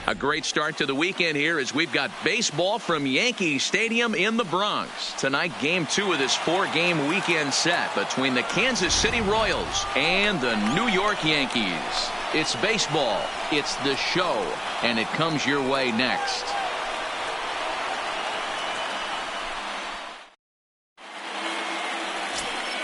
A great start to the weekend here as we've got baseball from Yankee Stadium in the Bronx. Tonight, Game 2 of this 4-game weekend set between the Kansas City Royals and the New York Yankees. It's baseball, it's the show, and it comes your way next.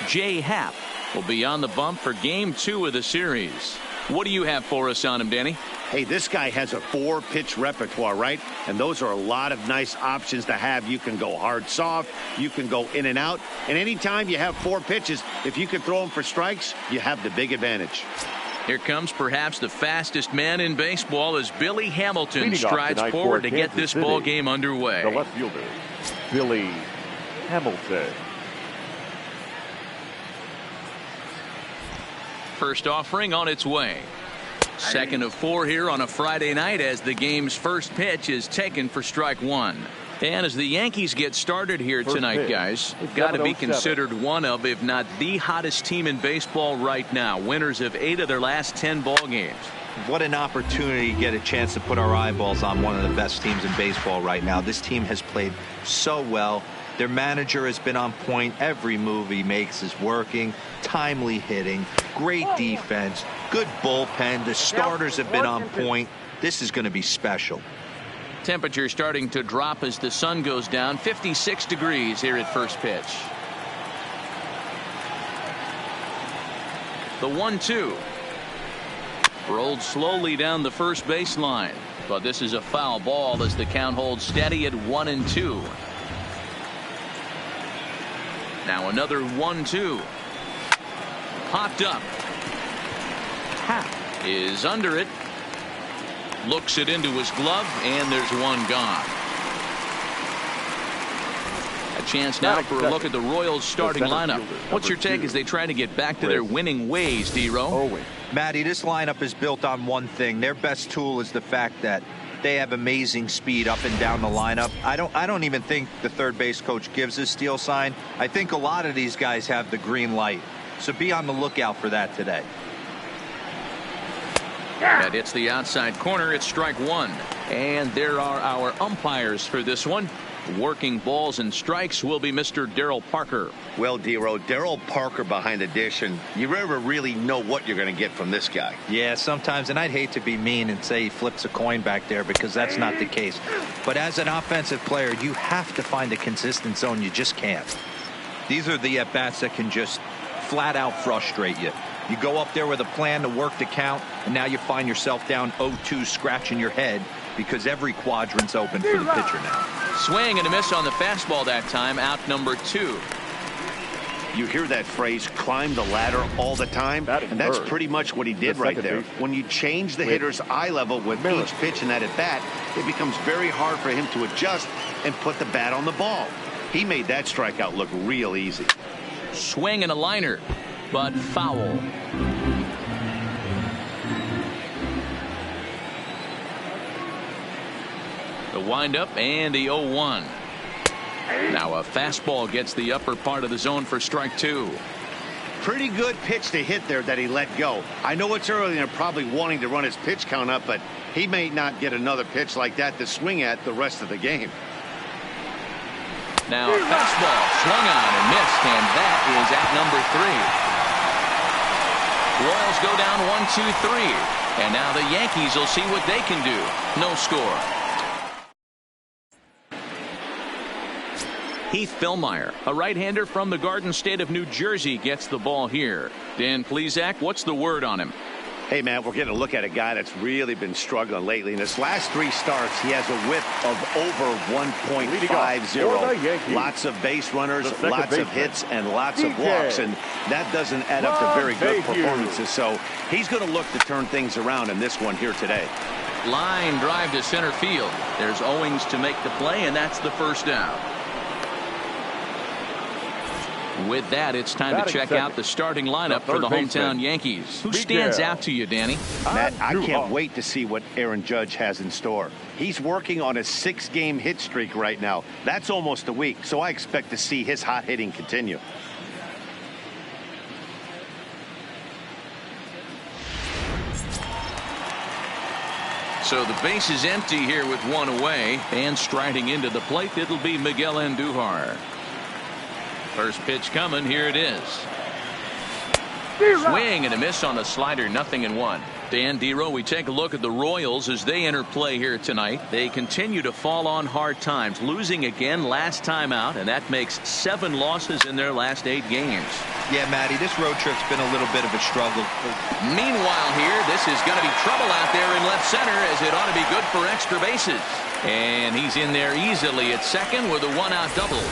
Jay Happ will be on the bump for Game 2 of the series. What do you have for us on him, Danny? Hey, this guy has a 4-pitch repertoire, right? And those are a lot of nice options to have. You can go hard, soft. You can go in and out. And anytime you have 4 pitches, if you can throw them for strikes, you have the big advantage. Here comes perhaps the fastest man in baseball as Billy Hamilton strides forward to get this ball game underway. The left fielder, Billy Hamilton. First offering on its way. Second of 4 here on a Friday night as the game's first pitch is taken for strike 1. And as the Yankees get started here tonight, guys, got to be considered one of, if not the hottest team in baseball right now. Winners of 8 of their last 10 ball games. What an opportunity to get a chance to put our eyeballs on one of the best teams in baseball right now. This team has played so well. Their manager has been on point. Every move he makes is working. Timely hitting, great defense, good bullpen. The starters have been on point. This is going to be special. Temperature starting to drop as the sun goes down. 56 degrees here at first pitch. The 1-2. Rolled slowly down the first baseline. But this is a foul ball as the count holds steady at 1-2. Now another 1-2. Popped up. Happ is under it. Looks it into his glove, and there's one gone. A chance now for a look at the Royals starting lineup. What's your take as they try to get back to their winning ways, D-Row? Matty, this lineup is built on one thing. Their best tool is the fact that they have amazing speed up and down the lineup. I don't even think the third base coach gives a steal sign. I think a lot of these guys have the green light. So be on the lookout for that today. That hits the outside corner. It's strike 1. And there are our umpires for this one. Working balls and strikes will be Mr. Darryl Parker. Well, D-Row, Darryl Parker behind the dish, and you never really know what you're going to get from this guy. Yeah, sometimes, and I'd hate to be mean and say he flips a coin back there because that's not the case. But as an offensive player, you have to find a consistent zone. You just can't. These are the at-bats that can just flat out frustrate you. You go up there with a plan to work the count, and now you find yourself down 0-2 scratching your head because every quadrant's open for the pitcher now. Swing and a miss on the fastball that time. Out number 2. You hear that phrase, climb the ladder all the time, and that's pretty much what he did right there. When you change the hitter's eye level with each pitch in that at-bat, it becomes very hard for him to adjust and put the bat on the ball. He made that strikeout look real easy. Swing and a liner, but foul. The windup and the 0-1. Now a fastball gets the upper part of the zone for strike 2. Pretty good pitch to hit there that he let go. I know it's early and they're probably wanting to run his pitch count up, but he may not get another pitch like that to swing at the rest of the game. Now a fastball swung on and missed, and that is at number 3. Royals go down 1-2-3, and now the Yankees will see what they can do. No score. Heath Fillmyer, a right-hander from the Garden State of New Jersey, gets the ball here. Dan Plesac, what's the word on him? Hey, man, we're getting a look at a guy that's really been struggling lately. In his last 3 starts, he has a whip of over 1.50. Lots of base runners, lots of hits, and lots of walks. And that doesn't add up to very good performances. So he's going to look to turn things around in this one here today. Line drive to center field. There's Owings to make the play, and that's the first down. With that, it's time to check out the starting lineup for the hometown Yankees. Who stands out to you, Danny? Matt, I can't wait to see what Aaron Judge has in store. He's working on a 6-game hit streak right now. That's almost a week, so I expect to see his hot hitting continue. So the base is empty here with one away, and striding into the plate, it'll be Miguel Andujar. First pitch coming. Here it is. Swing and a miss on the slider. 0-1. Dan Dero, we take a look at the Royals as they enter play here tonight. They continue to fall on hard times, losing again last time out, and that makes 7 losses in their last 8 games. Yeah, Matty, this road trip's been a little bit of a struggle. Meanwhile here, this is going to be trouble out there in left center, as it ought to be good for extra bases. And he's in there easily at second with a 1-out double.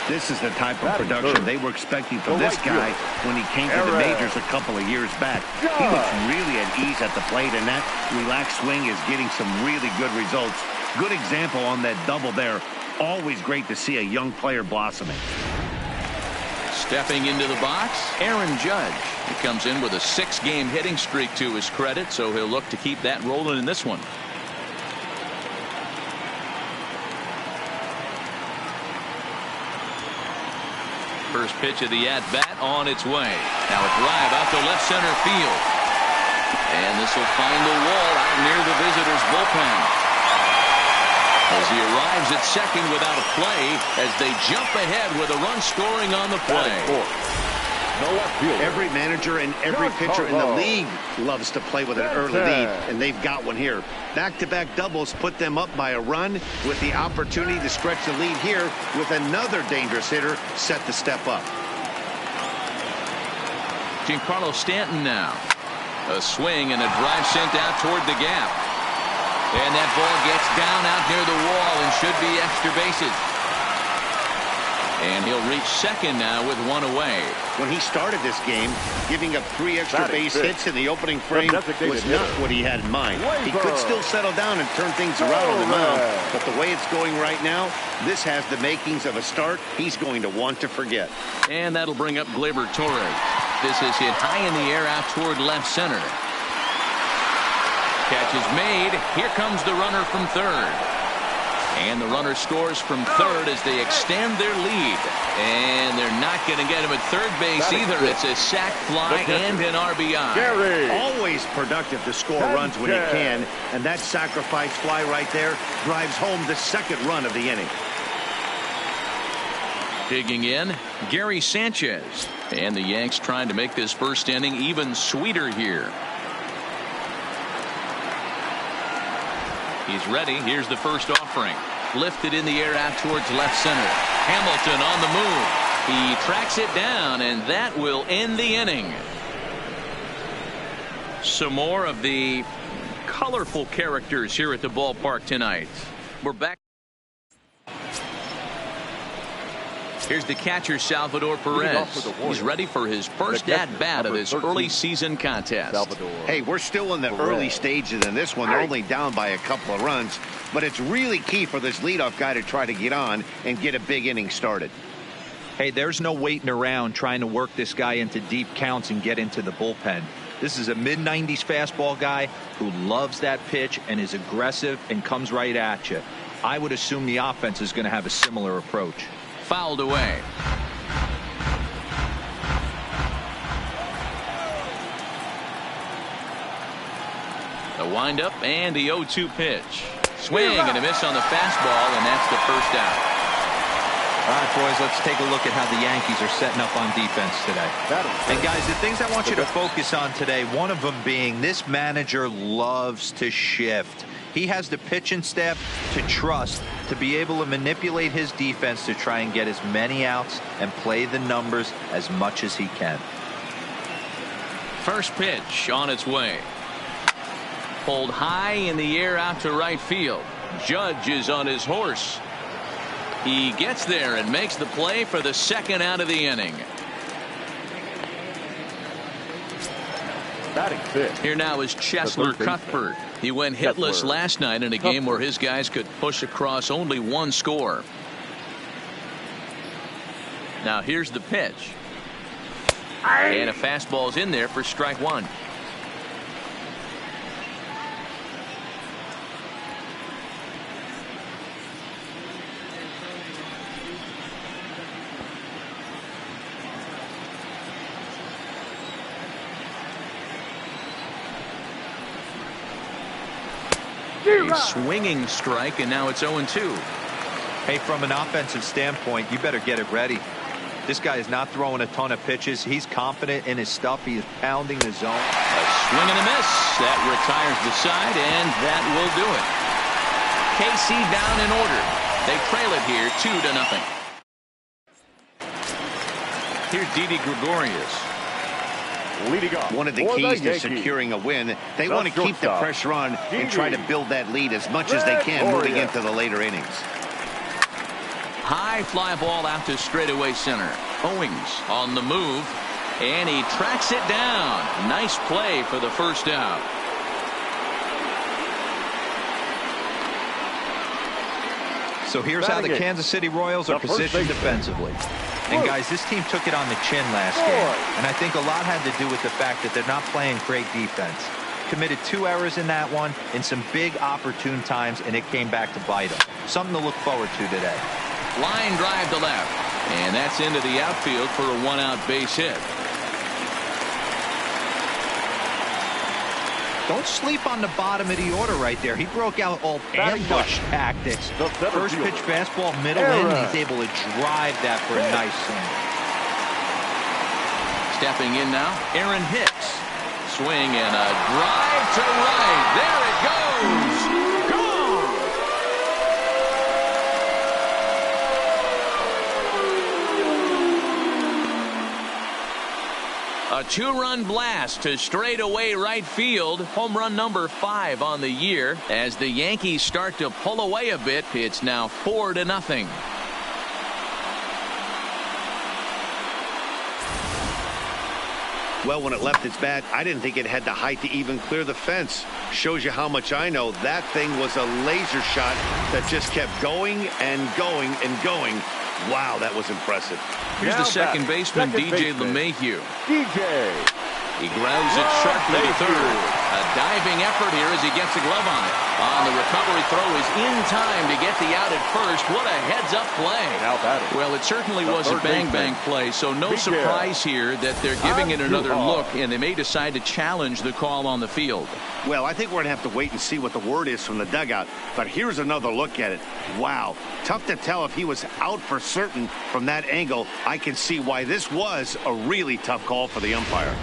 This is the type of production they were expecting from this guy when he came to the majors a couple of years back. He looks really at ease at the plate, and that relaxed swing is getting some really good results. Good example on that double there. Always great to see a young player blossoming. Stepping into the box, Aaron Judge. He comes in with a 6-game hitting streak to his credit, so he'll look to keep that rolling in this one. First pitch of the at-bat on its way. Now a drive out to left center field. And this will find the wall out near the visitors' bullpen. As he arrives at second without a play, as they jump ahead with a run scoring on the play. Every manager and every pitcher in the league loves to play with an early lead, and they've got one here. Back-to-back doubles put them up by a run, with the opportunity to stretch the lead here with another dangerous hitter set to step up. Giancarlo Stanton now. A swing and a drive sent out toward the gap. And that ball gets down out near the wall and should be extra bases. And he'll reach second now with 1 away. When he started this game, giving up 3 extra base hits in the opening frame was not what he had in mind. He could still settle down and turn things around on the mound, but the way it's going right now, this has the makings of a start he's going to want to forget. And that'll bring up Gleyber Torres. This is hit high in the air out toward left center. Catch is made. Here comes the runner from third. And the runner scores from third as they extend their lead. And they're not going to get him at third base either. It's a sac fly and an RBI. Always productive to score runs when he can. And that sacrifice fly right there drives home the second run of the inning. Digging in, Gary Sanchez. And the Yanks trying to make this first inning even sweeter here. He's ready. Here's the first offering. Lifted in the air out towards left center. Hamilton on the move. He tracks it down, and that will end the inning. Some more of the colorful characters here at the ballpark tonight. We're back. Here's the catcher, Salvador Perez. He's ready for his first at-bat of this early season contest. Hey, we're still in the early stages in this one. They're only down by a couple of runs, but it's really key for this leadoff guy to try to get on and get a big inning started. Hey, there's no waiting around trying to work this guy into deep counts and get into the bullpen. This is a mid-90s fastball guy who loves that pitch and is aggressive and comes right at you. I would assume the offense is going to have a similar approach. Fouled away. The windup and the 0-2 pitch. Swing and a miss on the fastball, and that's the first out. All right, boys, let's take a look at how the Yankees are setting up on defense today. And guys, the things I want you to focus on today, one of them being this manager loves to shift. He has the pitching staff to trust to be able to manipulate his defense to try and get as many outs and play the numbers as much as he can. First pitch on its way. Pulled high in the air out to right field. Judge is on his horse. He gets there and makes the play for the second out of the inning. Here now is Cheslor Cuthbert. He went hitless last night in a game where his guys could push across only one score. Now here's the pitch. And a fastball's in there for strike one. A swinging strike, and now it's 0-2. Hey, from an offensive standpoint, you better get it ready. This guy is not throwing a ton of pitches. He's confident in his stuff. He is pounding the zone. A swing and a miss. That retires the side, and that will do it. KC down in order. They trail it here 2-0. Here's Didi Gregorius. Leading off. One of the keys to securing a win, they want to keep the pressure on and try to build that lead as much as they can moving into the later innings. High fly ball out to straightaway center. Owings on the move, and he tracks it down. Nice play for the first out. So here's how the Kansas City Royals are positioned defensively. And guys, this team took it on the chin last game, and I think a lot had to do with the fact that they're not playing great defense. Committed 2 errors in that one in some big opportune times, and it came back to bite them. Something to look forward to today. Line drive to left, and that's into the outfield for a 1-out base hit. Don't sleep on the bottom of the order right there. He broke out all ambush tactics. First pitch fastball, middle in. He's able to drive that for a nice single. Stepping in now, Aaron Hicks. Swing and a drive to right. There it goes. A 2-run blast to straightaway right field. Home run number 5 on the year. As the Yankees start to pull away a bit, it's now 4-0. Well, when it left its bat, I didn't think it had the height to even clear the fence. Shows you how much I know. That thing was a laser shot that just kept going and going and going. Wow, that was impressive. Here's the second baseman, DJ LeMahieu. He grounds it sharply to third. A diving effort here as he gets a glove on it. On the recovery throw is in time to get the out at first. What a heads-up play. Well, it certainly was a bang-bang play, so no surprise here that they're giving it another look, and they may decide to challenge the call on the field. Well, I think we're going to have to wait and see what the word is from the dugout, but here's another look at it. Wow, tough to tell if he was out for certain from that angle. I can see why this was a really tough call for the umpire.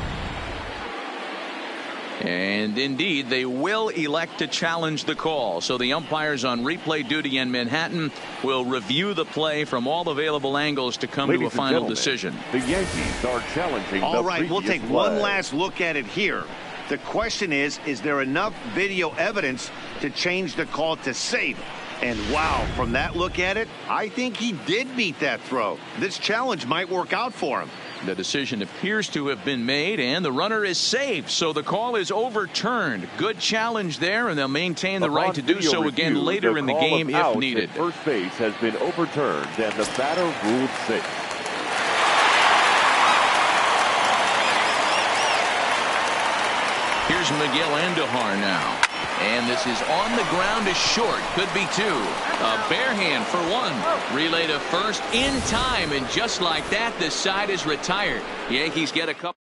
And indeed, they will elect to challenge the call. So the umpires on replay duty in Manhattan will review the play from all available angles to come to a final decision. The Yankees are challenging. All right, we'll take one last look at it here. The question is there enough video evidence to change the call to safe? And wow, from that look at it, I think he did beat that throw. This challenge might work out for him. The decision appears to have been made, and the runner is safe, so the call is overturned. Good challenge there, and they'll maintain the right to do so again later in the game if needed. First base has been overturned, and the batter ruled safe. Here's Miguel Andujar now. And this is on the ground is short. Could be 2. A bare hand for 1. Relay to first in time. And just like that, the side is retired. Yankees get a couple.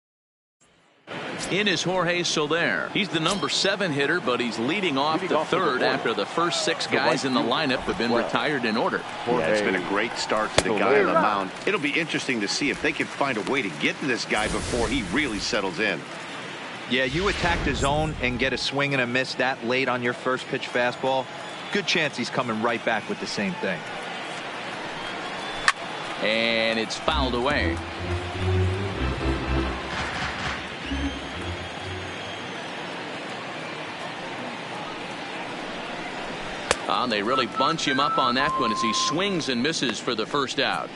In is Jorge Soler. He's the number 7 hitter, but he's leading off the third after the first 6 guys in the lineup have been retired in order. Yeah, it's been a great start to the guy on the mound. It'll be interesting to see if they can find a way to get to this guy before he really settles in. Yeah, you attack the zone and get a swing and a miss that late on your first pitch fastball. Good chance he's coming right back with the same thing. And it's fouled away. They really bunch him up on that one as he swings and misses for the first out.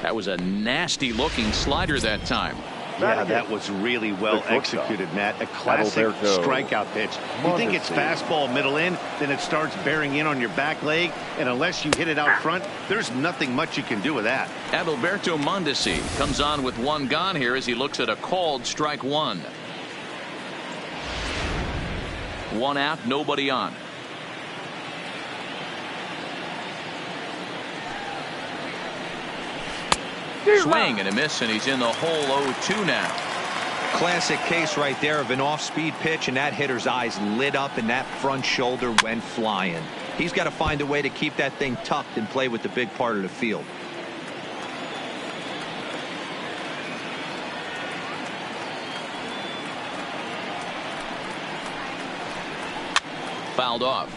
That was a nasty looking slider that time. Yeah, that was really well executed, Matt. A classic strikeout pitch. You think it's fastball middle in, then it starts bearing in on your back leg, and unless you hit it out front, there's nothing much you can do with that. Alberto Mondesi comes on with 1 gone here as he looks at a called strike 1. 1 out, nobody on. Swing and a miss, and he's in the hole 0-2 now. Classic case right there of an off-speed pitch, and that hitter's eyes lit up and that front shoulder went flying. He's got to find a way to keep that thing tucked and play with the big part of the field. Fouled off.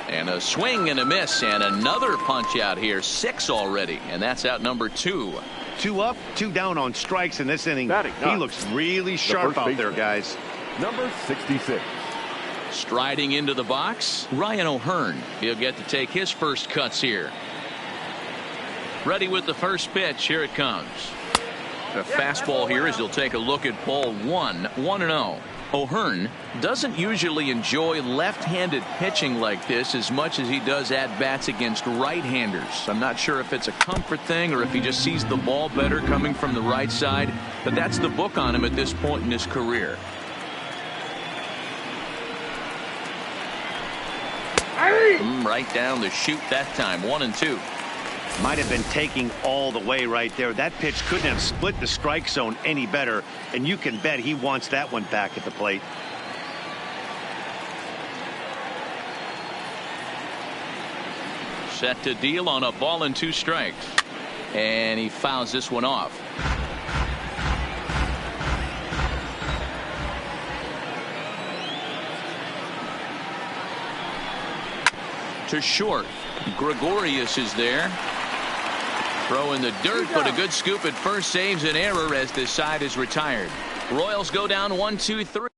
And a swing and a miss, and another punch out here. 6 already, and that's out number 2. 2 up, 2 down on strikes in this inning. He looks really sharp out there, guys. Number 66. Striding into the box, Ryan O'Hearn. He'll get to take his first cuts here. Ready with the first pitch. Here it comes. A fastball here as he'll take a look at ball 1. 1-0. O'Hearn doesn't usually enjoy left-handed pitching like this as much as he does at-bats against right-handers. I'm not sure if it's a comfort thing or if he just sees the ball better coming from the right side, but that's the book on him at this point in his career. Right down the chute that time. 1-2. Might have been taking all the way right there. That pitch couldn't have split the strike zone any better, and you can bet he wants that one back at the plate. Set to deal on a ball and 2 strikes, and he fouls this one off. To short. Gregorius is there. Throw in the dirt, but a good scoop at first saves an error as this side is retired. Royals go down 1-2-3.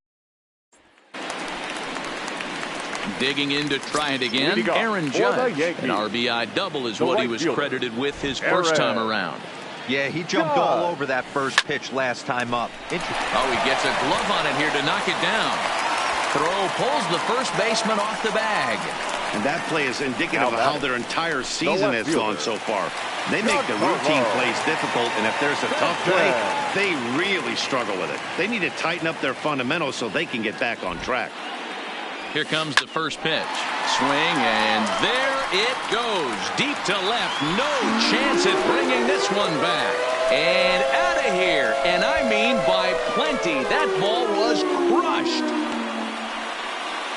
Digging in to try it again. Aaron Judge. An RBI double is what he was credited with his first time around. Yeah, he jumped all over that first pitch last time up. Oh, he gets a glove on it here to knock it down. Throw pulls the first baseman off the bag. And that play is indicative of how their entire season has gone so far. They make the routine plays difficult, and if there's a tough play, they really struggle with it. They need to tighten up their fundamentals so they can get back on track. Here comes the first pitch. Swing, and there it goes. Deep to left. No chance at bringing this one back. And out of here. And I mean by plenty. That ball was crushed.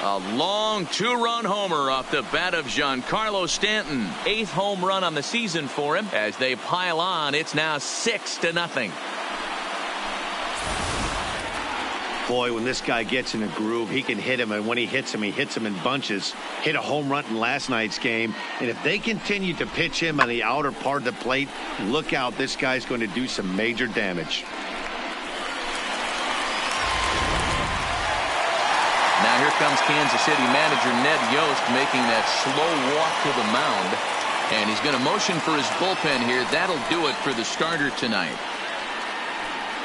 A long 2-run homer off the bat of Giancarlo Stanton. 8th home run on the season for him. As they pile on, it's now 6-0. Boy, when this guy gets in a groove, he can hit him, and when he hits him in bunches. Hit a home run in last night's game, and if they continue to pitch him on the outer part of the plate, look out, this guy's going to do some major damage. Now here comes Kansas City manager Ned Yost making that slow walk to the mound. And he's going to motion for his bullpen here. That'll do it for the starter tonight.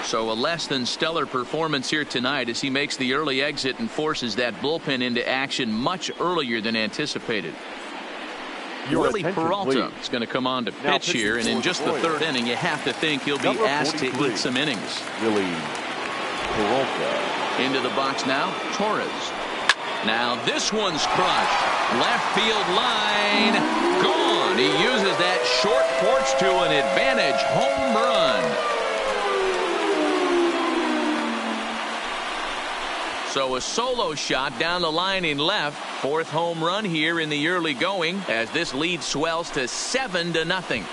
So a less than stellar performance here tonight as he makes the early exit and forces that bullpen into action much earlier than anticipated. Willie Peralta is going to come on to pitch here, and in just the 3rd inning, you have to think he'll be asked to eat some innings. Willie Peralta. Into the box now, Torres. Now this one's crushed. Left field line, gone. He uses that short porch to an advantage home run. So a solo shot down the line in left. 4th home run here in the early going as this lead swells to 7-0.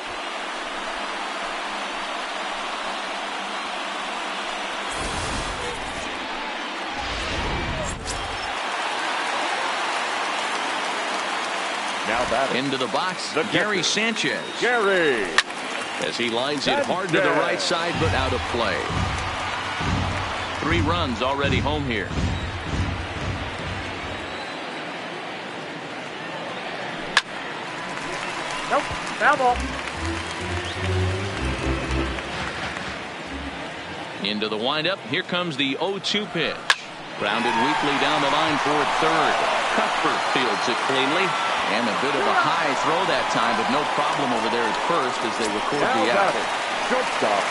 Into the box, Gary Sanchez. Gary. As he lines it hard to the right side, but out of play. 3 runs already home here. Nope, foul ball. Into the windup. Here comes the 0-2 pitch. Grounded weakly down the line toward 3rd. Cuthbert fields it cleanly. And a bit of a high throw that time, but no problem over there at first as they record the out. Shortstop.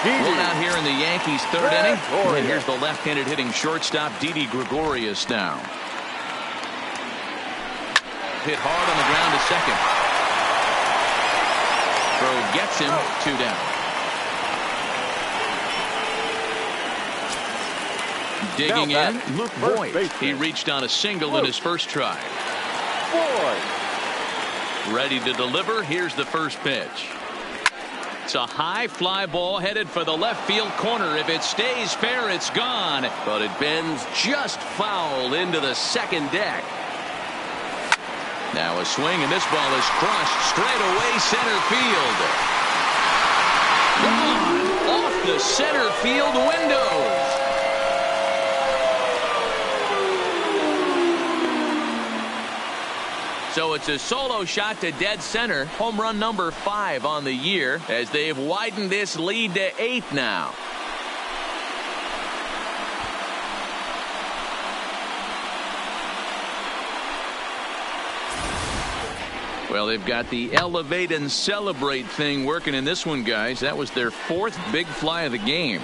One out here in the Yankees' third inning. And here's the left-handed hitting shortstop, Didi Gregorius now. Hit hard on the ground to second. Throw gets him, 2 down. Digging in, Luke Voigt. He reached on a single in his first try. Ready to deliver. Here's the first pitch. It's a high fly ball headed for the left field corner. If it stays fair, it's gone. But it bends just foul into the second deck. Now a swing, and this ball is crushed straight away center field. Gone off the center field windows. So it's a solo shot to dead center. Home run number 5 on the year as they've widened this lead to 8 now. Well, they've got the elevate and celebrate thing working in this one, guys. That was their 4th big fly of the game.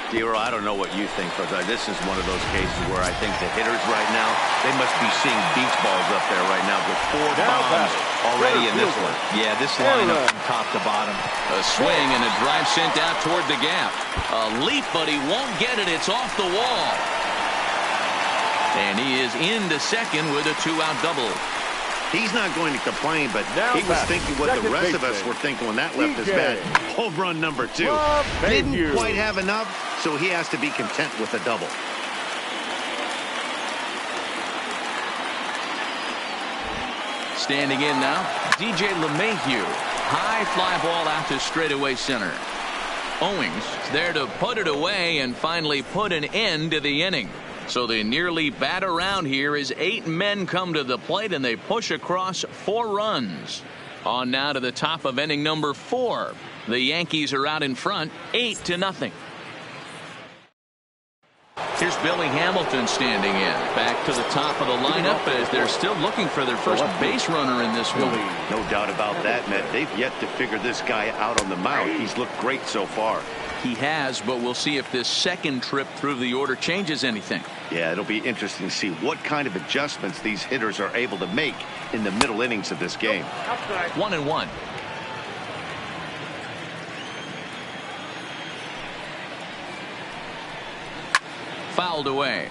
Dero, I don't know what you think, but this is one of those cases where I think the hitters right now, they must be seeing beach balls up there right now with 4 bombs already in this one. Yeah, this lineup from top to bottom. A swing and a drive sent out toward the gap. A leap, but he won't get it. It's off the wall. And he is into second with a 2-out double. He's not going to complain, but he was thinking what the rest of us were thinking when that left his bat. Home run number 2. Didn't quite have enough, so he has to be content with a double. Standing in now, DJ LeMahieu. High fly ball out to straightaway center. Owings there to put it away and finally put an end to the inning. So they nearly bat around here as 8 men come to the plate and they push across 4 runs. On now to the top of inning number 4. The Yankees are out in front 8-0. Here's Billy Hamilton standing in. Back to the top of the lineup as they're still looking for their first base runner in this one. No doubt about that, Matt. They've yet to figure this guy out on the mound. He's looked great so far. He has, but we'll see if this second trip through the order changes anything. Yeah, it'll be interesting to see what kind of adjustments these hitters are able to make in the middle innings of this game. 1-1. Fouled away.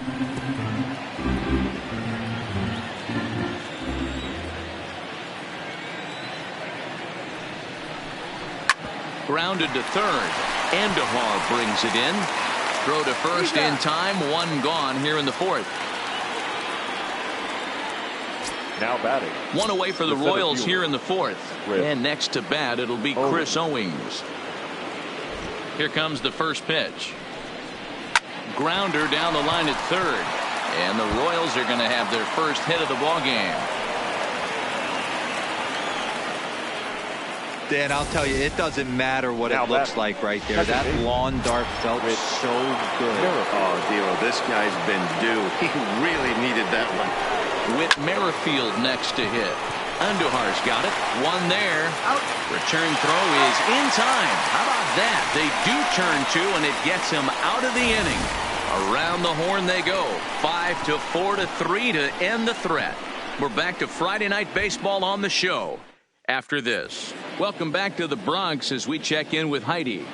Grounded to third. Andahar brings it in. Throw to first in time. 1 gone here in the 4th. Now batting. 1 away for the Royals here in the 4th. And next to bat, it'll be Chris Owings. Here comes the first pitch. Grounder down the line at third. And the Royals are going to have their first hit of the ball game. Dan, I'll tell you, it doesn't matter what it looks like right there. That lawn dart felt so good. Oh, Dero, this guy's been due. He really needed that one. With Merrifield next to hit. Andujar's got it. 1 there. Out. Return throw is in time. How about that? They do turn 2, and it gets him out of the inning. Around the horn they go. 5-4-3 to end the threat. We're back to Friday Night Baseball on the show after this. Welcome back to the Bronx as we check in with Heidi.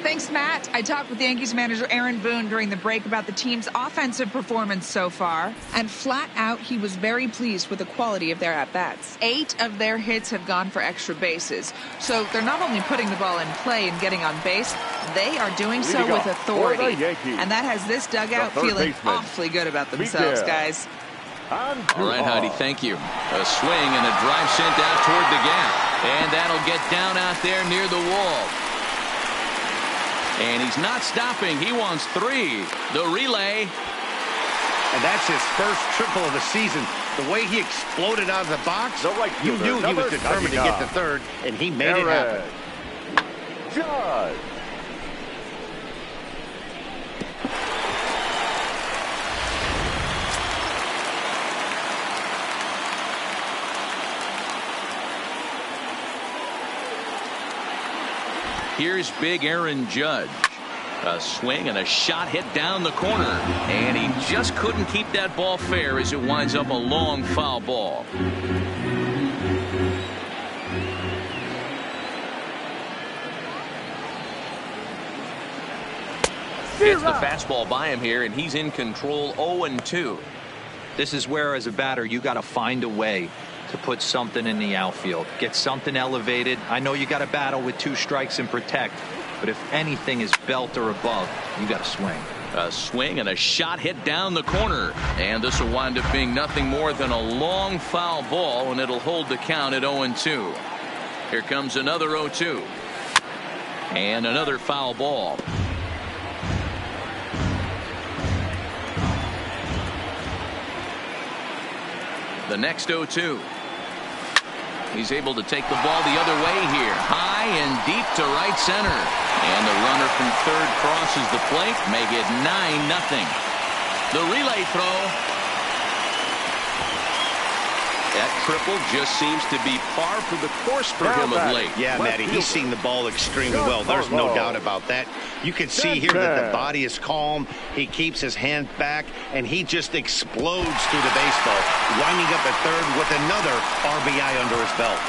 Thanks, Matt. I talked with Yankees manager Aaron Boone during the break about the team's offensive performance so far, and flat out he was very pleased with the quality of their at-bats. 8 of their hits have gone for extra bases, so they're not only putting the ball in play and getting on base, they are doing so with authority, and that has this dugout feeling awfully good about themselves, guys. All right, Heidi, thank you. A swing and a drive sent out toward the gap, and that'll get down out there near the wall. And he's not stopping. He wants 3. The relay. And that's his first triple of the season. The way he exploded out of the box, you knew he was determined to get to third, and he made it happen. Judge. Here's big Aaron Judge. A swing and a shot hit down the corner, and he just couldn't keep that ball fair as it winds up a long foul ball. Hits the fastball by him here, and he's in control. 0-2. This is where, as a batter, you got to find a way to put something in the outfield, get something elevated. I know you got to battle with 2 strikes and protect, but if anything is belt or above, you got to swing. A swing and a shot hit down the corner, and this will wind up being nothing more than a long foul ball, and it'll hold the count at 0-2. Here comes another 0-2, and another foul ball. The next 0-2. He's able to take the ball the other way here. High and deep to right center. And the runner from third crosses the plate. Make it 9-0. The relay throw. That triple just seems to be par for the course for him of late. Yeah, Matty, he's seeing the ball extremely well. There's no doubt about that. You can see here that the body is calm. He keeps his hand back, and he just explodes through the baseball, winding up at third with another RBI under his belt.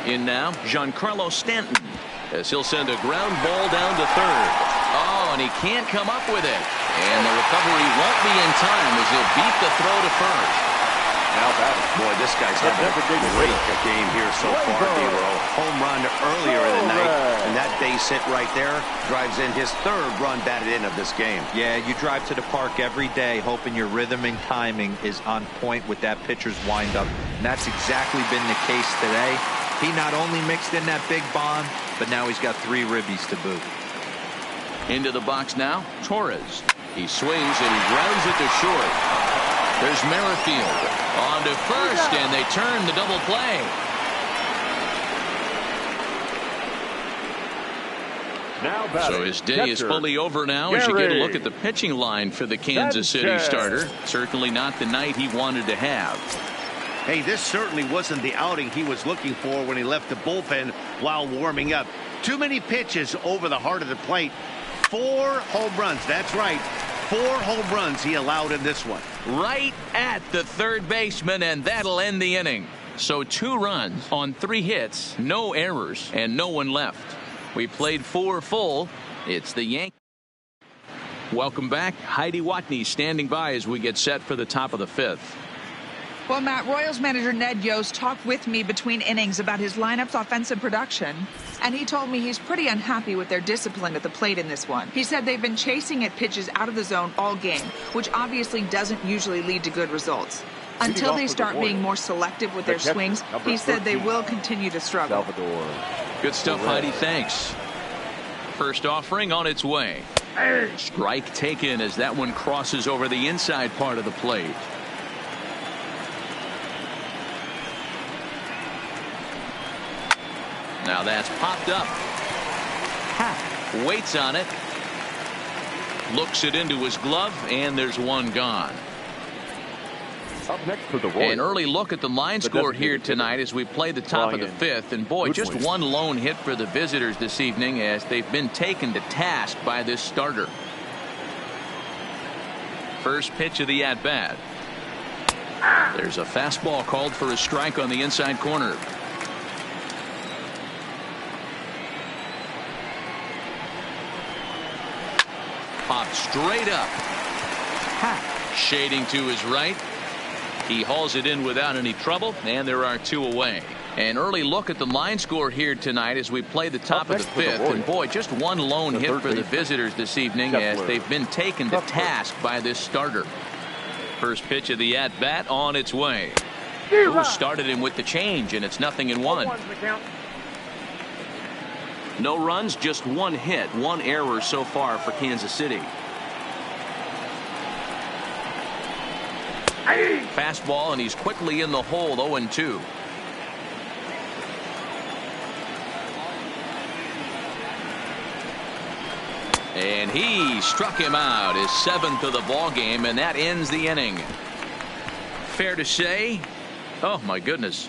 In now, Giancarlo Stanton, as he'll send a ground ball down to third. Oh, and he can't come up with it. And the recovery won't be in time as he'll beat the throw to first. Now batting. Boy, this guy's having a great game here so far, D-Row. Home run earlier in the night, and that base hit right there drives in his 3rd run batted in of this game. Yeah, you drive to the park every day hoping your rhythm and timing is on point with that pitcher's windup, and that's exactly been the case today. He not only mixed in that big bomb, but now he's got 3 ribbies to boot. Into the box now, Torres. He swings and he grounds it to short. There's Merrifield on to first, and they turn the double play. So his day is fully over now as you get a look at the pitching line for the Kansas City starter. Certainly not the night he wanted to have. Hey, this certainly wasn't the outing he was looking for when he left the bullpen while warming up. Too many pitches over the heart of the plate. 4 home runs. That's right. 4 home runs he allowed in this one. Right at the third baseman, and that'll end the inning. So 2 runs on 3 hits, no errors, and no one left. We played 4 full. It's the Yankees. Welcome back. Heidi Watney standing by as we get set for the top of the 5th. Well, Matt, Royals manager Ned Yost talked with me between innings about his lineup's offensive production, and he told me he's pretty unhappy with their discipline at the plate in this one. He said they've been chasing at pitches out of the zone all game, which obviously doesn't usually lead to good results. Until they start being more selective with their swings, he said they will continue to struggle. Salvador Good stuff, Heidi. Thanks. First offering on its way. Strike taken as that one crosses over the inside part of the plate. Now that's popped up. Waits on it. Looks it into his glove, and there's one gone. Up next for the Royals. An early look at the line score here tonight as we play the top of the 5th. And boy, just one lone hit for the visitors this evening as they've been taken to task by this starter. First pitch of the at-bat. There's a fastball called for a strike on the inside corner. Popped straight up. Shading to his right. He hauls it in without any trouble, and there are 2 away. An early look at the line score here tonight as we play the top of the 5th. And boy, just one lone hit for the visitors this evening as they've been taken to task by this starter. First pitch of the at-bat on its way. Who started him with the change, and it's 0-1. No runs, just 1 hit, 1 error so far for Kansas City. Fastball, and he's quickly in the hole. 0-2. And he struck him out, his 7th of the ball game, and that ends the inning. Fair to say, oh my goodness,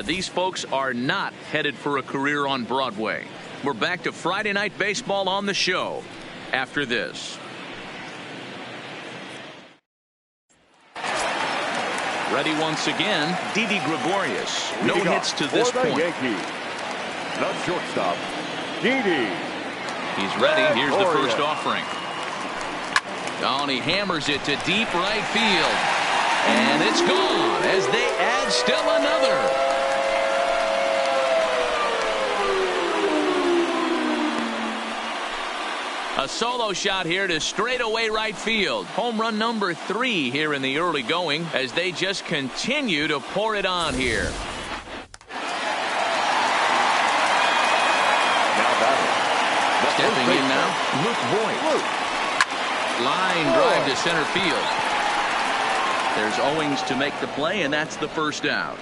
these folks are not headed for a career on Broadway. We're back to Friday Night Baseball on the show after this. Ready once again, Didi Gregorius. No hits to this point. Yankees, the shortstop, Didi. He's ready. Here's the first offering. Oh, and he hammers it to deep right field. And it's gone as they add still another. A solo shot here to straightaway right field. Home run number 3 here in the early going as they just continue to pour it on here. Stepping in now, Luke Voigt. Line drive to center field. There's Owings to make the play, and that's the first out.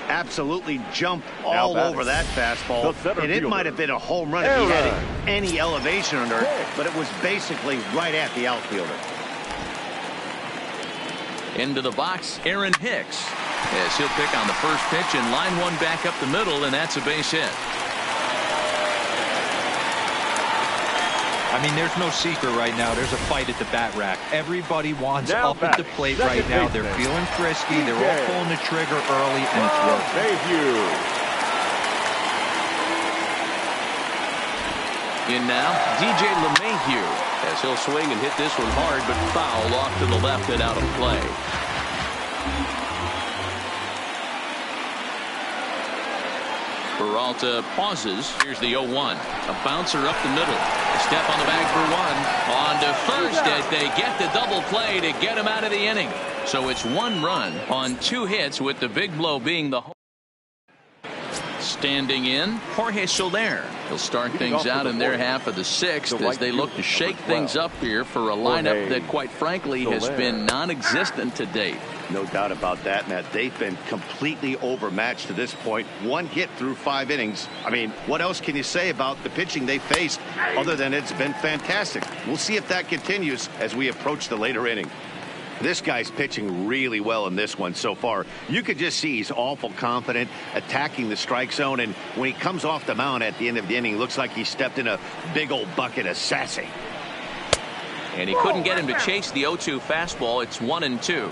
Absolutely jumped all over that fastball, and it might have been a home run if he had any elevation under it, but it was basically right at the outfielder. Into the box, Aaron Hicks. As he'll pick on the first pitch and line one back up the middle, and that's a base hit. I mean, there's no secret right now. There's a fight at the bat rack. Everybody wants up at the plate right now. They're feeling frisky. They're all pulling the trigger early, and it's working. In now, DJ LeMahieu, as he'll swing and hit this one hard, but foul off to the left and out of play. Peralta pauses. Here's the 0-1. A bouncer up the middle. A step on the bag for one. On to first as they get the double play to get him out of the inning. So it's 1 run on 2 hits, with the big blow being the home. Standing in, Jorge Soler. He'll start things out in their half of the 6th as they look to shake things up here for a lineup that, quite frankly, has been non-existent to date. No doubt about that, Matt. They've been completely overmatched to this point. 1 hit through 5 innings. I mean, what else can you say about the pitching they faced other than it's been fantastic? We'll see if that continues as we approach the later inning. This guy's pitching really well in this one so far. You could just see he's awful confident, attacking the strike zone, and when he comes off the mound at the end of the inning, looks like he stepped in a big old bucket of sassy. And he couldn't get him to chase the 0-2 fastball. It's 1-2.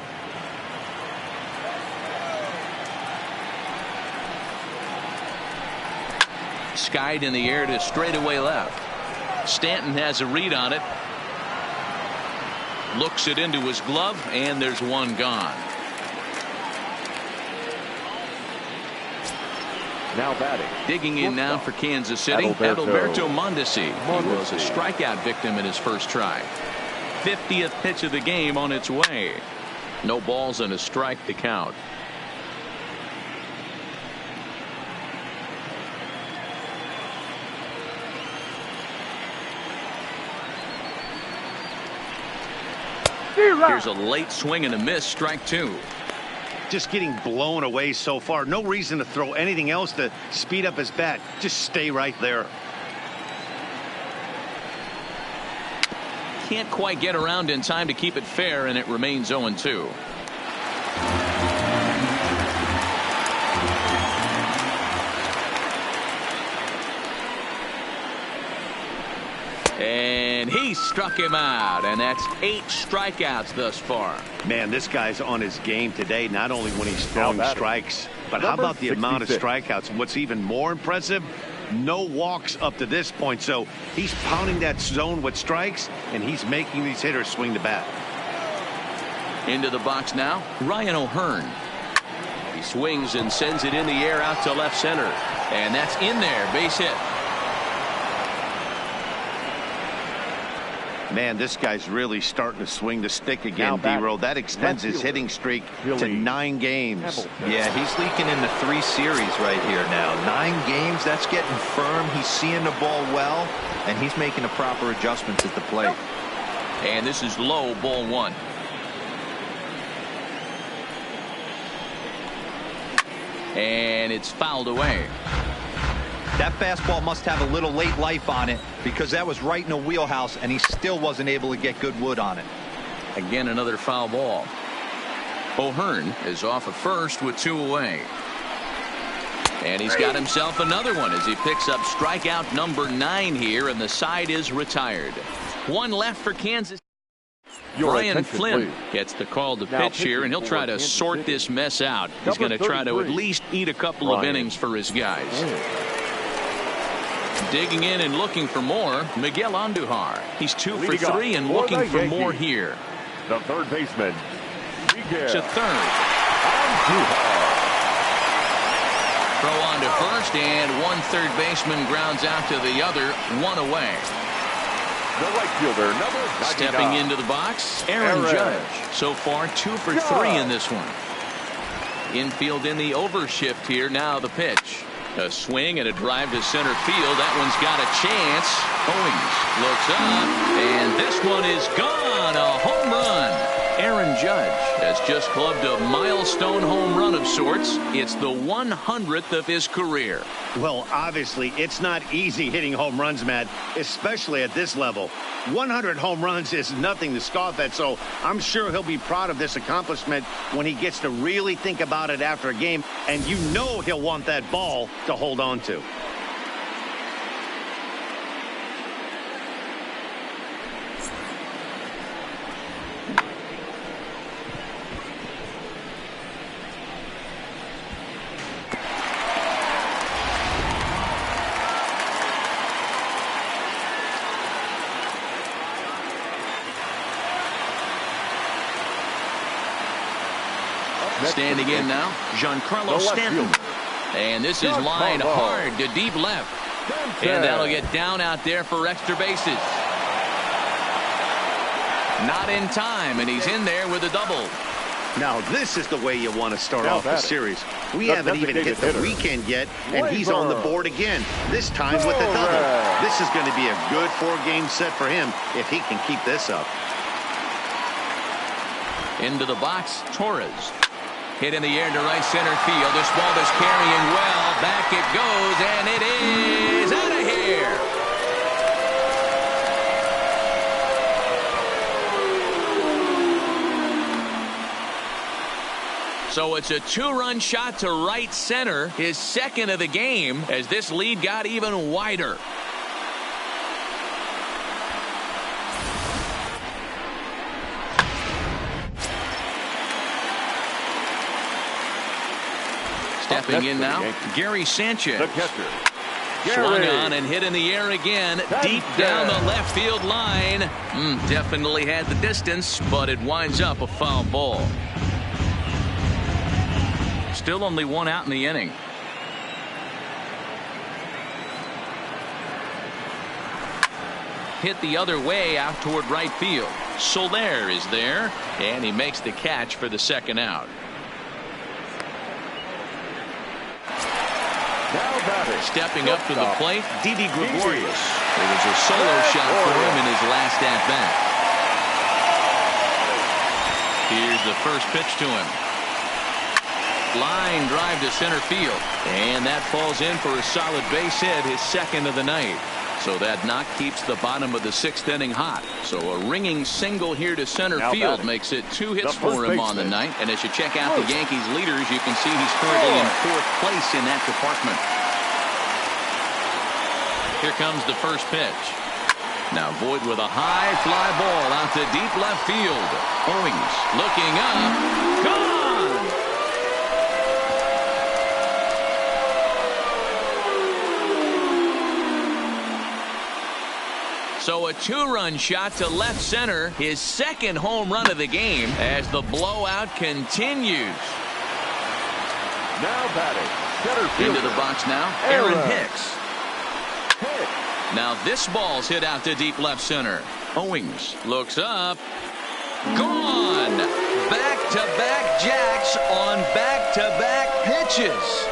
Skied in the air to straightaway left. Stanton has a read on it. Looks it into his glove, and there's 1 gone. Now batting. Digging in now for Kansas City, Alberto Mondesi. He was a strikeout victim in his first try. 50th pitch of the game on its way. No balls and a strike to count. Here's a late swing and a miss, strike 2. Just getting blown away so far. No reason to throw anything else to speed up his bat. Just stay right there. Can't quite get around in time to keep it fair, and it remains 0-2. And he struck him out, and that's 8 strikeouts thus far. Man, this guy's on his game today, not only when he's throwing strikes, but how about the amount of strikeouts? What's even more impressive, no walks up to this point. So he's pounding that zone with strikes, and he's making these hitters swing the bat. Into the box now, Ryan O'Hearn. He swings and sends it in the air out to left center, and that's in there, base hit. Man, this guy's really starting to swing the stick again, D-Row. That extends his hitting streak to 9 games. Yeah, he's leaking into 3 series right here now. 9 games, that's getting firm. He's seeing the ball well, and he's making the proper adjustments at the plate. And this is low, ball 1. And it's fouled away. That fastball must have a little late life on it because that was right in the wheelhouse, and he still wasn't able to get good wood on it. Again, another foul ball. O'Hearn is off at first with 2 away. And he's got himself another one as he picks up strikeout number 9 here, and the side is retired. 1 left for Kansas. Brian Flynn gets the call to pitch here, and he'll try to sort this mess out. He's going to try to at least eat a couple of innings for his guys. Digging in and looking for more, Miguel Andujar. He's 2 for 3 and looking for more here. The third baseman, to third. Throw on to first, and 1 third baseman grounds out to the other, 1 away. The right fielder, number 99. Stepping into the box, Aaron Judge. So far, 2 for 3 in this one. Infield in the overshift here. Now the pitch. A swing and a drive to center field. That one's got a chance. Owings looks up, and this one is gone. A home run. Aaron Judge has just clubbed a milestone home run of sorts. It's the 100th of his career. Well, obviously, it's not easy hitting home runs, Matt, especially at this level. 100 home runs is nothing to scoff at, so I'm sure he'll be proud of this accomplishment when he gets to really think about it after a game, and you know he'll want that ball to hold on to. Standing in now, Giancarlo Stanton. And this is lined hard to deep left. And that'll get down out there for extra bases. Not in time, and he's in there with a double. Now, this is the way you want to start off the series. We haven't even hit the weekend yet, and he's on the board again, this time with a double. This is going to be a good 4-game set for him if he can keep this up. Into the box, Torres. Hit in the air to right center field. This ball is carrying well. Back it goes, and it is out of here. So it's a 2-run shot to right center, his second of the game, as this lead got even wider. Stepping in now, Gary Sanchez. The catcher. Swung on and hit in the air again, deep down the left field line. Definitely had the distance, but it winds up a foul ball. Still only 1 out in the inning. Hit the other way out toward right field. Soler is there, and he makes the catch for the second out. Stepping up to the plate, Didi Gregorius. It was a solo shot for him in his last at-bat. Here's the first pitch to him. Line drive to center field. And that falls in for a solid base hit, his second of the night. So that knock keeps the bottom of the 6th inning hot. So a ringing single here to center field makes it 2 hits for him on the night. And as you check out the Yankees leaders, you can see he's currently in 4th place in that department. Here comes the first pitch. Now Void with a high fly ball out to deep left field. Owings looking up. Gone! So a 2-run shot to left center, his second home run of the game as the blowout continues. Now batting. Into the box now, Aaron Hicks. Now this ball's hit out to deep left center. Owings looks up. Gone! Back-to-back jacks on back-to-back pitches.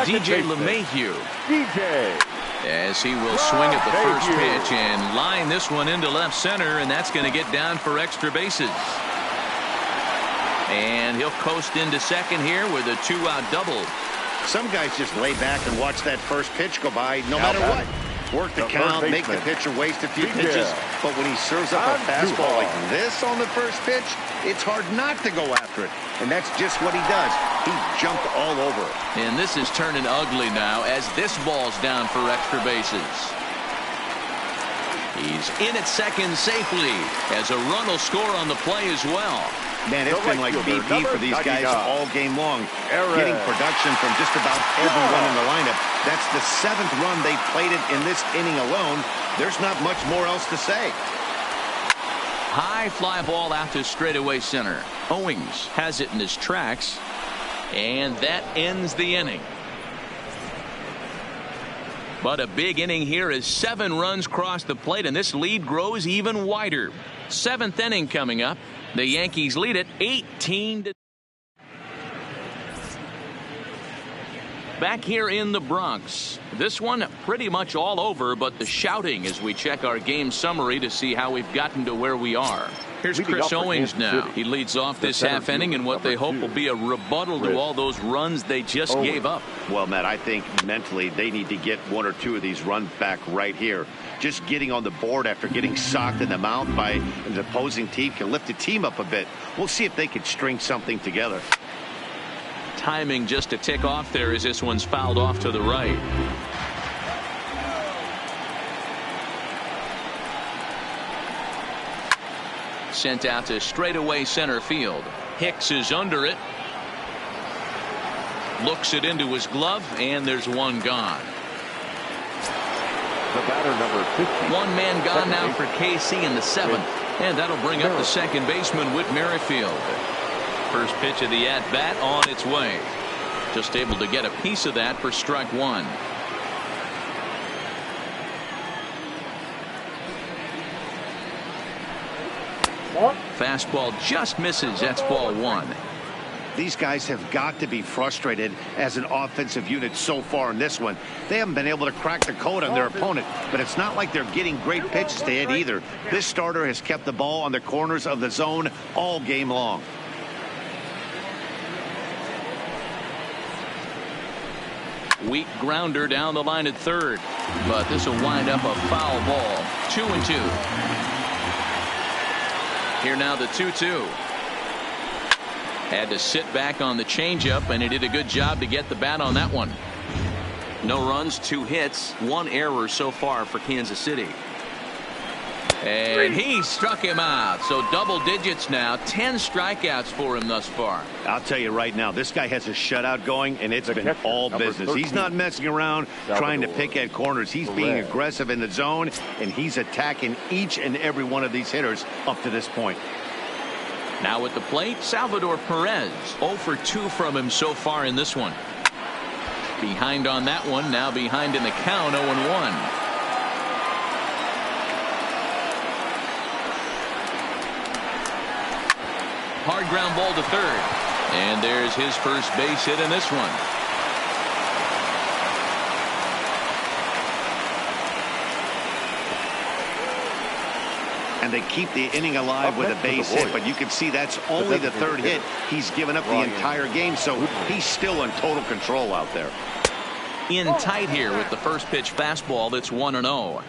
DJ LeMahieu. DJ. As he will swing at the first pitch and line this one into left center, and that's going to get down for extra bases. And he'll coast into second here with a 2-out double. Some guys just lay back and watch that first pitch go by no matter what. Work the count, make the pitcher waste a few pitches. But when he serves up a fastball like this on the first pitch, it's hard not to go after it. And that's just what he does. He jumped all over it. And this is turning ugly now as this ball's down for extra bases. He's in at second safely as a run will score on the play as well. Man, it's been like BP for these guys all game long. Getting production from just about everyone in the lineup. That's the 7th run they've played it in this inning alone. There's not much more else to say. High fly ball out to straightaway center. Owings has it in his tracks. And that ends the inning. But a big inning here as 7 runs cross the plate, and this lead grows even wider. 7th inning coming up. The Yankees lead it 18-. Back here in the Bronx. This one pretty much all over, but the shouting as we check our game summary to see how we've gotten to where we are. Here's Chris Owings now. He leads off this half inning in what they hope will be a rebuttal to all those runs they just gave up. Well, Matt, I think mentally they need to get 1 or 2 of these runs back right here. Just getting on the board after getting socked in the mouth by an opposing team can lift the team up a bit. We'll see if they can string something together. Timing just to tick off there as this one's fouled off to the right. Sent out to straightaway center field. Hicks is under it. Looks it into his glove, and there's one gone. The batter, number 50. One man gone now for KC in the 7th. And that'll bring up the second baseman, Whit Merrifield. First pitch of the at-bat on its way. Just able to get a piece of that for strike 1. Fastball just misses. That's ball 1. These guys have got to be frustrated as an offensive unit so far in this one. They haven't been able to crack the code on their opponent, but it's not like they're getting great pitches to hit either. This starter has kept the ball on the corners of the zone all game long. Weak grounder down the line at third, but this will wind up a foul ball. 2-2. Here now the 2-2. Had to sit back on the changeup, and he did a good job to get the bat on that one. No runs, 2 hits, 1 error so far for Kansas City. And he struck him out. So double digits now. 10 strikeouts for him thus far. I'll tell you right now, this guy has a shutout going, and it's been all business. He's not messing around trying to pick at corners. He's being aggressive in the zone, and he's attacking each and every one of these hitters up to this point. Now at the plate, Salvador Perez. 0 for 2 from him so far in this one. Behind on that one. Now behind in the count. 0-1. Hard ground ball to third. And there's his first base hit in this one. And they keep the inning alive with a base hit, but you can see that's only the 3rd hit he's given up the entire game, so he's still in total control out there. In tight here with the first pitch fastball that's 1-0.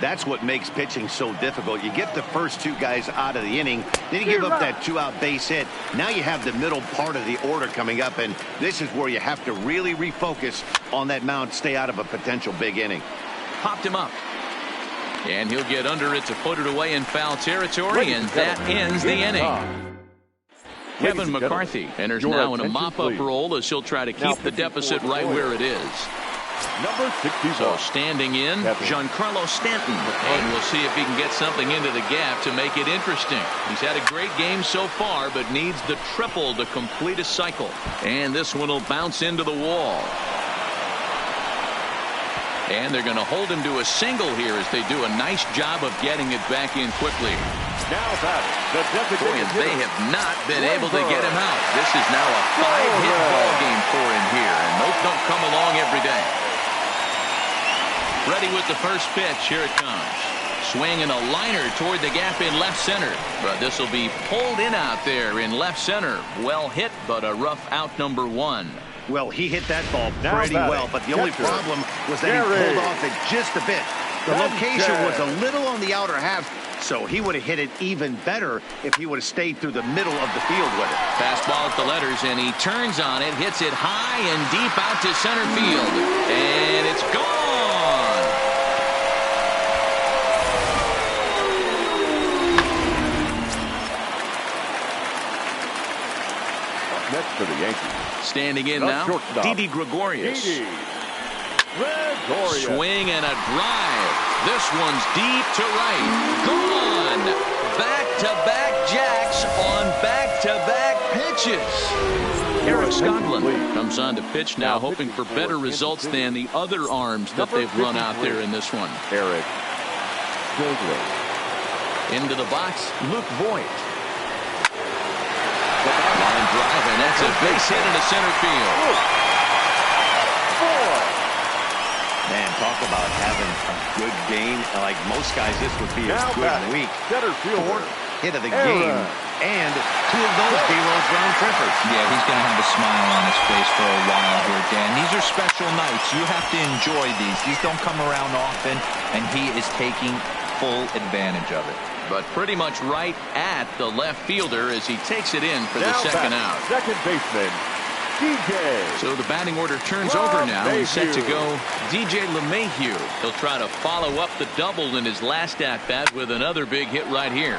That's what makes pitching so difficult. You get the first 2 guys out of the inning, then you give up that 2-out base hit. Now you have the middle part of the order coming up, and this is where you have to really refocus on that mound, stay out of a potential big inning. Popped him up. And he'll get under it to put it away in foul territory, and that ends the inning. Kevin McCarthy enters now in a mop-up role as he'll try to keep the deficit right where it is. Number 61. So standing in, Giancarlo Stanton, and we'll see if he can get something into the gap to make it interesting. He's had a great game so far, but needs the triple to complete a cycle. And this one will bounce into the wall. And they're going to hold him to a single here as they do a nice job of getting it back in quickly. Now that Boy, and they have not been able to get him out. This is now a 5-hit ball game for him here, and those don't come along every day. Ready with the first pitch. Here it comes. Swinging a liner toward the gap in left center. But this will be pulled in out there in left center. Well hit, but a rough out number 1. Well, he hit that ball pretty well, but the only problem was that he pulled off it just a bit. The location was a little on the outer half, so he would have hit it even better if he would have stayed through the middle of the field with it. Fastball at the letters, and he turns on it, hits it high and deep out to center field. And it's gone. Next for the Yankees. Standing in now, Didi Gregorius. Swing and a drive. This one's deep to right. Gone. Back-to-back jacks on back-to-back pitches. Eric Scotland comes on to pitch now, hoping for better results than the other arms that they've run out there in this one. Eric Scotland. Into the box, Luke Voigt. Line drive, and that's a base hit into center field. Man, talk about having a good game. Like most guys, this would be a good week. Fourth hit of the game, and 2 of those D-Rose round trippers. Yeah, he's going to have a smile on his face for a while here, Dan. These are special nights. You have to enjoy these. These don't come around often, and he is taking full advantage of it. But pretty much right at the left fielder as he takes it in for the second out. Second baseman, DJ. So the batting order turns over now. He's set to go DJ LeMahieu. He'll try to follow up the double in his last at-bat with another big hit right here.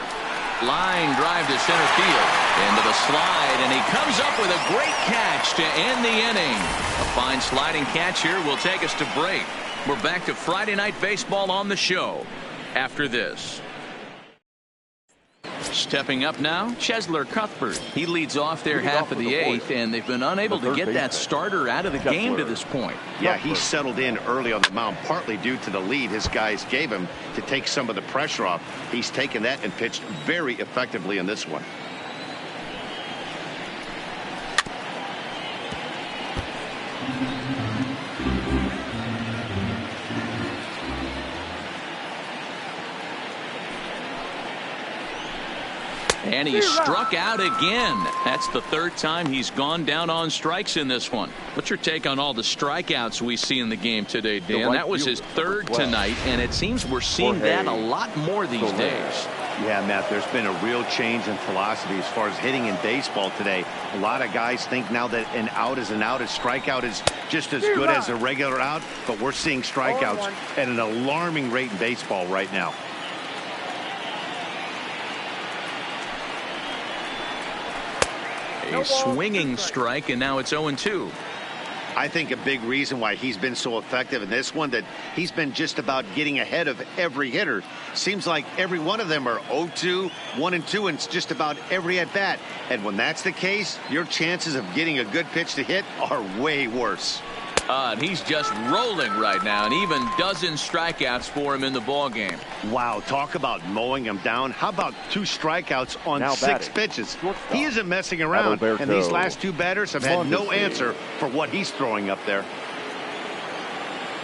Line drive to center field. Into the slide, and he comes up with a great catch to end the inning. A fine sliding catch here will take us to break. We're back to Friday Night Baseball on the show after this. Stepping up now, Chesler Cuthbert. He leads off their half of the 8th, and they've been unable to get that starter out of the game to this point. Yeah, he settled in early on the mound, partly due to the lead his guys gave him to take some of the pressure off. He's taken that and pitched very effectively in this one. And he struck out again. That's the 3rd time he's gone down on strikes in this one. What's your take on all the strikeouts we see in the game today, Dan? That was his 3rd tonight, and it seems we're seeing that a lot more these days. Yeah, Matt, there's been a real change in philosophy as far as hitting in baseball today. A lot of guys think now that an out is an out. A strikeout is just as good as a regular out, but we're seeing strikeouts at an alarming rate in baseball right now. A swinging strike, and now it's 0-2. I think a big reason why he's been so effective in this one, that he's been just about getting ahead of every hitter. Seems like every one of them are 0-2, 1-2, and it's just about every at bat. And when that's the case, your chances of getting a good pitch to hit are way worse. And he's just rolling right now, and even dozen strikeouts for him in the ball game. Wow, talk about mowing him down. How about 2 strikeouts on 6 pitches? He isn't messing around, and these last 2 batters have had no answer for what he's throwing up there.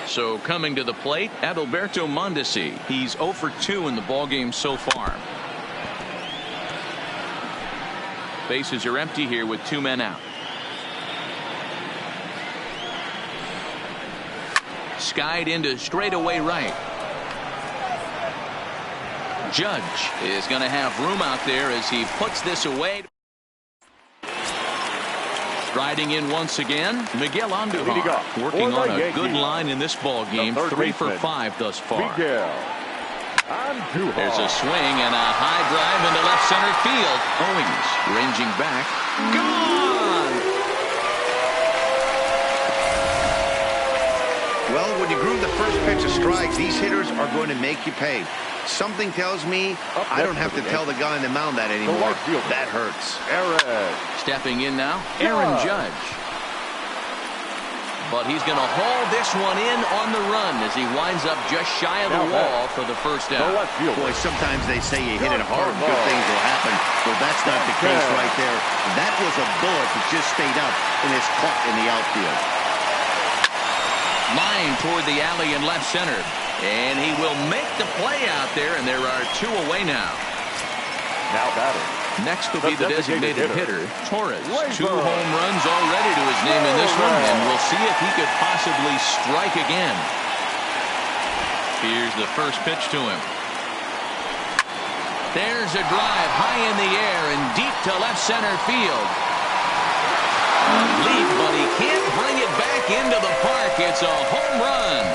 So coming to the plate, Alberto Mondesi. He's 0 for 2 in the ball game so far. Bases are empty here with 2 men out. Skied into straightaway right. Judge is going to have room out there as he puts this away. Striding in once again, Miguel Andujar, working on a good line in this ball game. 3 for 5 thus far. There's a swing and a high drive into left center field. Owings ranging back. Gone! Well, when you groove the first pitch of strike, these hitters are going to make you pay. Something tells me I don't have to tell the guy on the mound that anymore. That hurts. Stepping in now, Aaron Judge. but he's going to haul this one in on the run as he winds up just shy of the wall for the first out. Boy, sometimes they say you hit it hard, good things will happen. Well, that's not the case right there. That was a bullet that just stayed up and is caught in the outfield. Line toward the alley in left center. And he will make the play out there, and there are 2 away now. Now batting. Next will be the designated hitter, Torres. 2 home runs already to his name in this one, and we'll see if he could possibly strike again. Here's the first pitch to him. There's a drive high in the air and deep to left center field. A leap, but he can't bring it back into the park. It's a home run.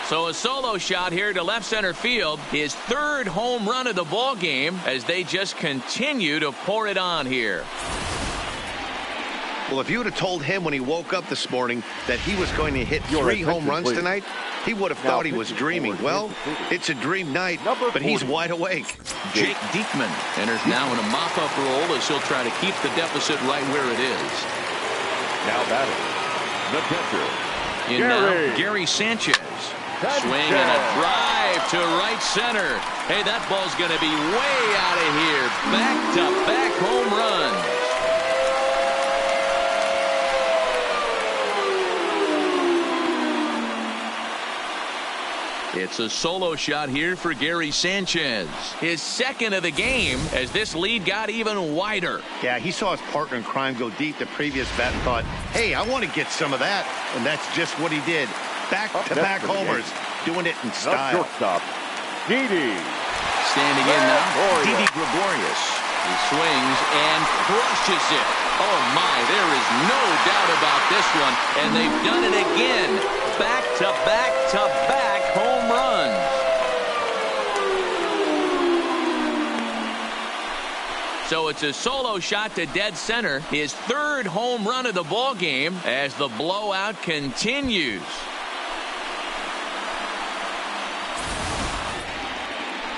So a solo shot here to left center field, his 3rd home run of the ball game as they just continue to pour it on here. Well, if you would have told him when he woke up this morning that he was going to hit 3 home runs tonight, he would have thought he was dreaming. Well, it's a dream night, but he's wide awake. Jake Diekman enters now in a mop-up role as he'll try to keep the deficit right where it is. Now batting, the catcher, In now, Gary Sanchez. Swing and a drive to right center. Hey, that ball's going to be way out of here. Back-to-back home runs. It's a solo shot here for Gary Sanchez. His 2nd of the game as this lead got even wider. Yeah, he saw his partner in crime go deep the previous bat and thought, hey, I want to get some of that. And that's just what he did. Back-to-back homers, doing it in style. Shortstop, Didi. Standing in now, Didi Gregorius. He swings and crushes it. Oh, my, there is no doubt about this one. And they've done it again. Back-to-back-to-back home runs. So it's a solo shot to dead center. His 3rd home run of the ball game as the blowout continues.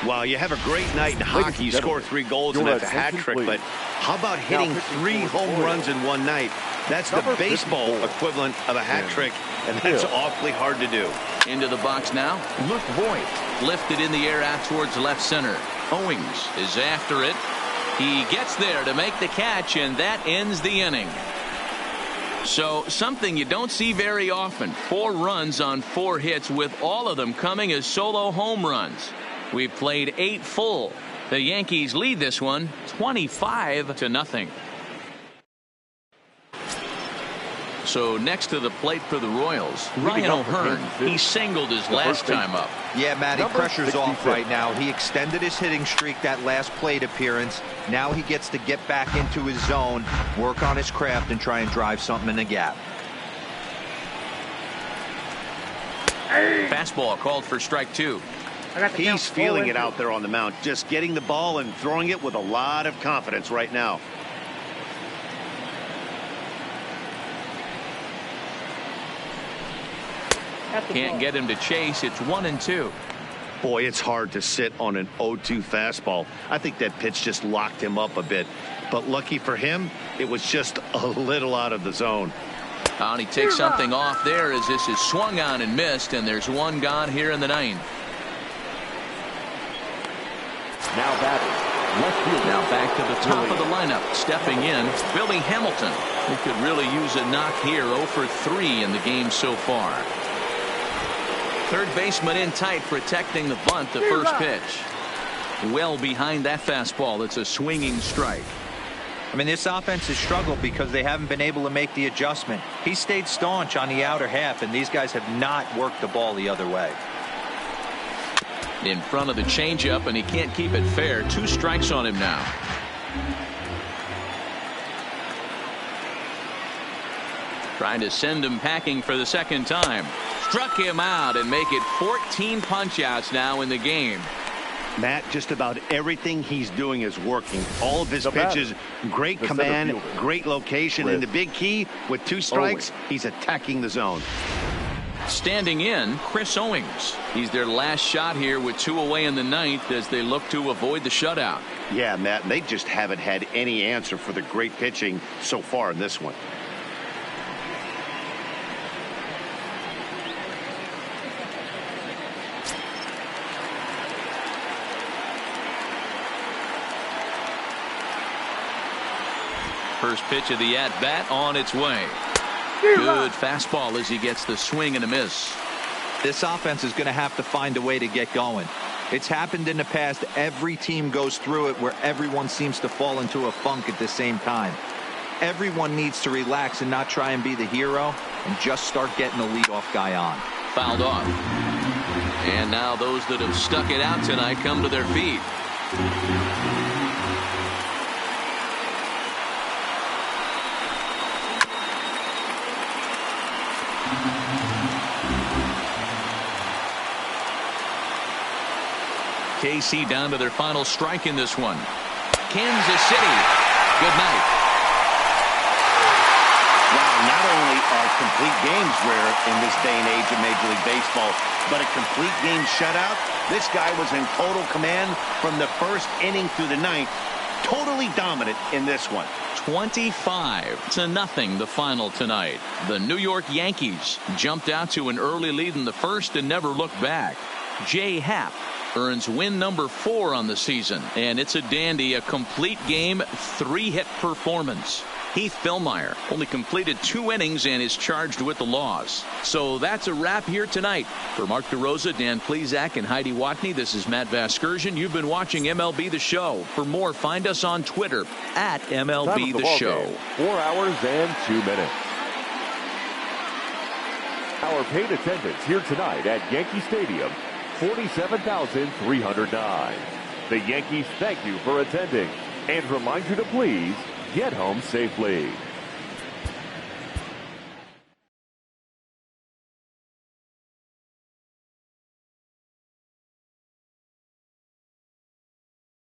Wow, you have a great night in hockey. You score 3 goals and that's a hat trick. But how about hitting 3 home runs in one night? That's the baseball equivalent of a hat trick, and that's awfully hard to do. Into the box now. Look, Voigt lifted in the air out towards left center. Owings is after it. He gets there to make the catch, and that ends the inning. So something you don't see very often. 4 runs on 4 hits, with all of them coming as solo home runs. We've played 8 full. The Yankees lead this one 25-0. So next to the plate for the Royals, Ryan O'Hearn. He singled his last time up. Yeah, Matty, pressure's off right now. He extended his hitting streak that last plate appearance. Now he gets to get back into his zone, work on his craft, and try and drive something in the gap. Fastball called for strike 2. He's feeling it out there on the mound, just getting the ball and throwing it with a lot of confidence right now. Can't get him to chase. It's 1-2. Boy, it's hard to sit on an 0-2 fastball. I think that pitch just locked him up a bit. But lucky for him, it was just a little out of the zone. And he takes something off there as this is swung on and missed, and there's 1 gone here in the 9th. Now batting, left field. Now back to the top of the lineup. Stepping in, Billy Hamilton. He could really use a knock here. 0 for 3 in the game so far. Third baseman in tight, protecting the bunt, the first pitch. Well behind that fastball. It's a swinging strike. I mean, this offense has struggled because they haven't been able to make the adjustment. He stayed staunch on the outer half, and these guys have not worked the ball the other way. In front of the changeup, and he can't keep it fair. 2 strikes on him now. Trying to send him packing for the 2nd time. Struck him out and make it 14 punch-outs now in the game. Matt, just about everything he's doing is working. All of his pitches, great command, great location, and the big key, with 2 strikes, he's attacking the zone. Standing in, Chris Owings. He's their last shot here with 2 away in the 9th as they look to avoid the shutout. Yeah, Matt, they just haven't had any answer for the great pitching so far in this one. First pitch of the at-bat on its way. Good fastball as he gets the swing and a miss. This offense is going to have to find a way to get going. It's happened in the past. Every team goes through it where everyone seems to fall into a funk at the same time. Everyone needs to relax and not try and be the hero and just start getting the leadoff guy on. Fouled off. And now those that have stuck it out tonight come to their feet. KC down to their final strike in this one. Kansas City. Good night. Wow, not only are complete games rare in this day and age of Major League Baseball, but a complete game shutout. This guy was in total command from the first inning through the ninth. Totally dominant in this one. 25-0 the final tonight. The New York Yankees jumped out to an early lead in the first and never looked back. Jay Happ earns win number 4 on the season, and it's a dandy, a complete game 3-hit performance. Heath Fillmyer only completed 2 innings and is charged with the loss. So that's a wrap here tonight. For Mark DeRosa, Dan Plesac, and Heidi Watney, this is Matt Vasgersian. You've been watching MLB The Show. For more, find us on Twitter at MLB The Show. 4 hours and 2 minutes. Our paid attendance here tonight at Yankee Stadium, 47,309. The Yankees thank you for attending and remind you to please get home safely.